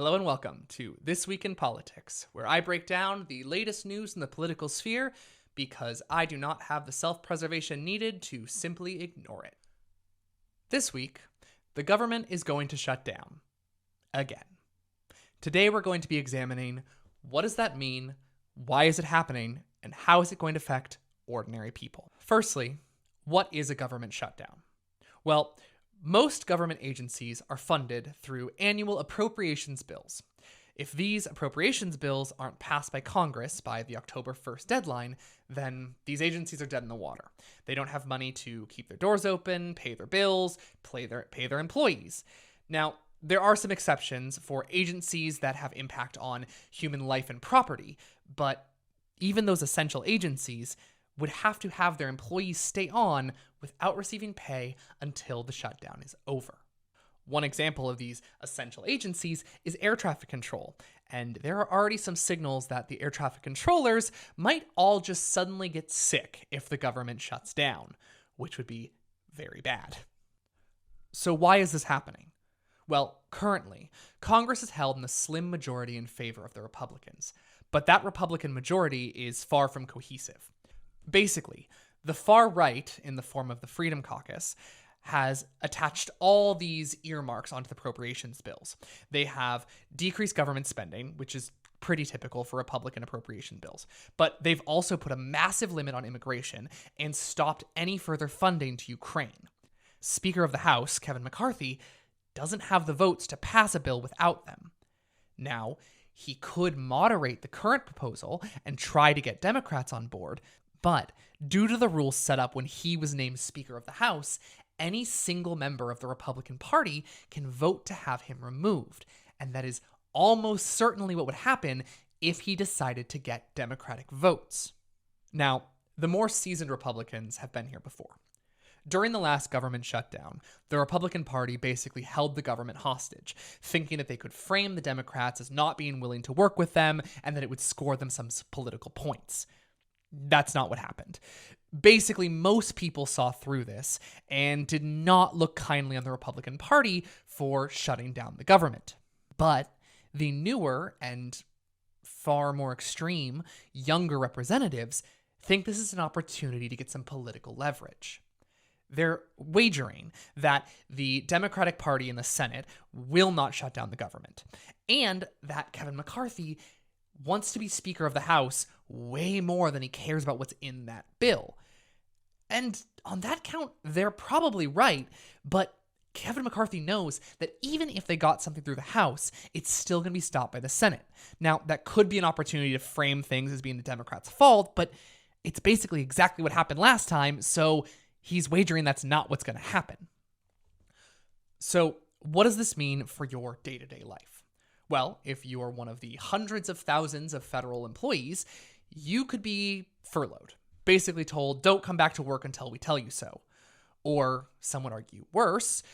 Hello and welcome to This Week in Politics, where I break down the latest news in the political sphere because I do not have the self-preservation needed to simply ignore it. This week, the government is going to shut down. Again. Today we're going to be examining what does that mean, why is it happening, and how is it going to affect ordinary people. Firstly, what is a government shutdown? Well, most government agencies are funded through annual appropriations bills. If these appropriations bills aren't passed by Congress by the October 1st deadline, then these agencies are dead in the water. They don't have money to keep their doors open, pay their bills, pay their employees. Now, there are some exceptions for agencies that have impact on human life and property, but even those essential agencies would have to have their employees stay on without receiving pay until the shutdown is over. One example of these essential agencies is air traffic control, and there are already some signals that the air traffic controllers might all just suddenly get sick if the government shuts down, which would be very bad. So why is this happening? Well, currently, Congress is held in a slim majority in favor of the Republicans, but that Republican majority is far from cohesive. Basically, the far right, in the form of the Freedom Caucus, has attached all these earmarks onto the appropriations bills. They have decreased government spending, which is pretty typical for Republican appropriation bills, but they've also put a massive limit on immigration and stopped any further funding to Ukraine. Speaker of the House, Kevin McCarthy, doesn't have the votes to pass a bill without them. Now, he could moderate the current proposal and try to get Democrats on board, but due to the rules set up when he was named Speaker of the House, any single member of the Republican Party can vote to have him removed, and that is almost certainly what would happen if he decided to get Democratic votes. Now, the more seasoned Republicans have been here before. During the last government shutdown, the Republican Party basically held the government hostage, thinking that they could frame the Democrats as not being willing to work with them and that it would score them some political points. That's not what happened. Basically, most people saw through this and did not look kindly on the Republican Party for shutting down the government. But the newer and far more extreme, younger representatives think this is an opportunity to get some political leverage. They're wagering that the Democratic Party in the Senate will not shut down the government, and that Kevin McCarthy wants to be Speaker of the House way more than he cares about what's in that bill. And on that count, they're probably right, but Kevin McCarthy knows that even if they got something through the House, it's still going to be stopped by the Senate. Now, that could be an opportunity to frame things as being the Democrats' fault, but it's basically exactly what happened last time, so he's wagering that's not what's going to happen. So, what does this mean for your day-to-day life? Well, if you are one of the hundreds of thousands of federal employees, you could be furloughed, basically told, don't come back to work until we tell you so. Or, some would argue worse,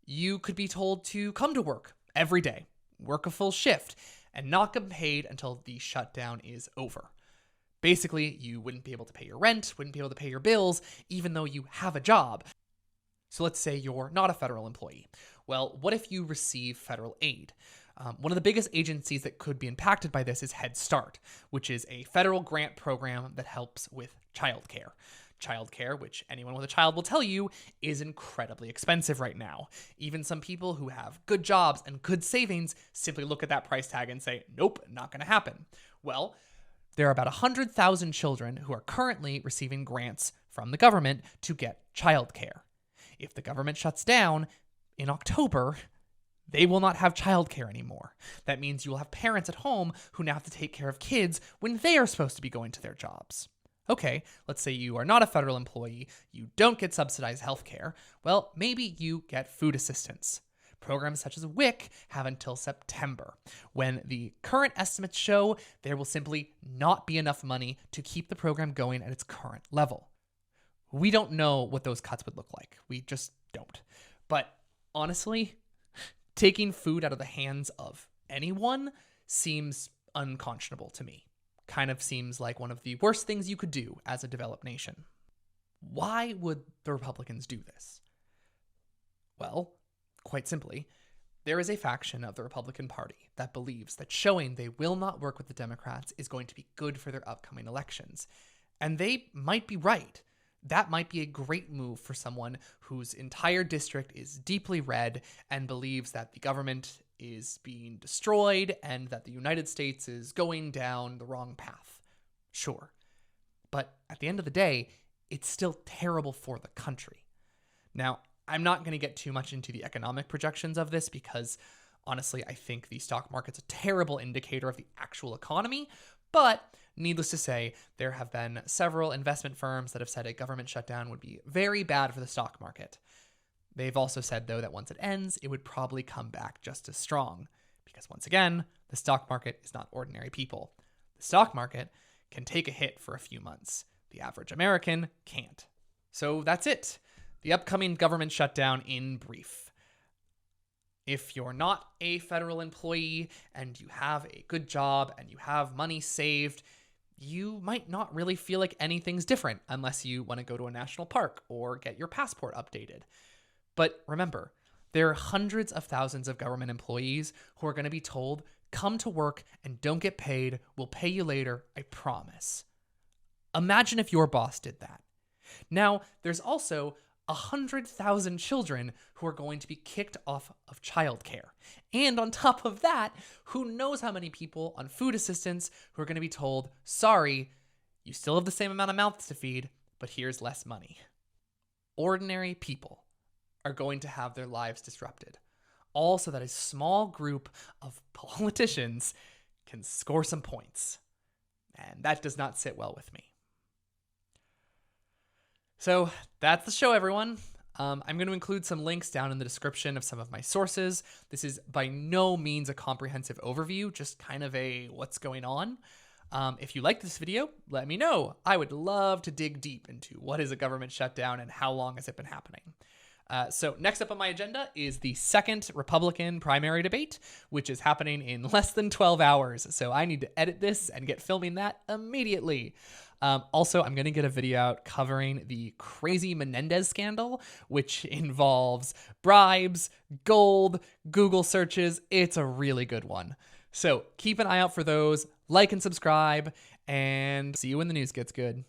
you could be told to come to work every day, work a full shift, and not get paid until the shutdown is over. Basically, you wouldn't be able to pay your rent, wouldn't be able to pay your bills, even though you have a job. So let's say you're not a federal employee. Well, what if you receive federal aid? One of the biggest agencies that could be impacted by this is Head Start, which is a federal grant program that helps with childcare. Childcare, which anyone with a child will tell you, is incredibly expensive right now. Even some people who have good jobs and good savings simply look at that price tag and say, nope, not going to happen. Well, there are about 100,000 children who are currently receiving grants from the government to get childcare. If the government shuts down in October, they will not have childcare anymore. That means you will have parents at home who now have to take care of kids when they are supposed to be going to their jobs. Okay, let's say you are not a federal employee, you don't get subsidized healthcare. Well, maybe you get food assistance. Programs such as WIC have until September, when the current estimates show there will simply not be enough money to keep the program going at its current level. We don't know what those cuts would look like. We just don't. But honestly, taking food out of the hands of anyone seems unconscionable to me. Kind of seems like one of the worst things you could do as a developed nation. Why would the Republicans do this? Well, quite simply, There is a faction of the Republican Party that believes that showing they will not work with the Democrats is going to be good for their upcoming elections. And they might be right. That might be a great move for someone whose entire district is deeply red and believes that the government is being destroyed and that the United States is going down the wrong path. Sure. But at the end of the day, it's still terrible for the country. Now, I'm not going to get too much into the economic projections of this because, honestly, I think the stock market's a terrible indicator of the actual economy. But needless to say, there have been several investment firms that have said a government shutdown would be very bad for the stock market. They've also said, though, that once it ends, it would probably come back just as strong. Because once again, the stock market is not ordinary people. The stock market can take a hit for a few months. The average American can't. So that's it. The upcoming government shutdown in brief. If you're not a federal employee and you have a good job and you have money saved, you might not really feel like anything's different unless you want to go to a national park or get your passport updated. But remember, there are hundreds of thousands of government employees who are going to be told, come to work and don't get paid. We'll pay you later, I promise. Imagine if your boss did that. Now, there's also 100,000 children who are going to be kicked off of childcare. And on top of that, who knows how many people on food assistance who are going to be told, sorry, you still have the same amount of mouths to feed, but here's less money. Ordinary people are going to have their lives disrupted, all so that a small group of politicians can score some points. And that does not sit well with me. So that's the show, everyone. I'm going to include some links down in the description of some of my sources. This is by no means a comprehensive overview, just kind of a what's going on. If you like this video, let me know. I would love to dig deep into what is a government shutdown and how long has it been happening. So next up on my agenda is the second Republican primary debate, which is happening in less than 12 hours. So I need to edit this and get filming that immediately. Also, I'm going to get a video out covering the crazy Menendez scandal, which involves bribes, gold, Google searches. It's a really good one. So keep an eye out for those, like and subscribe, and see you when the news gets good.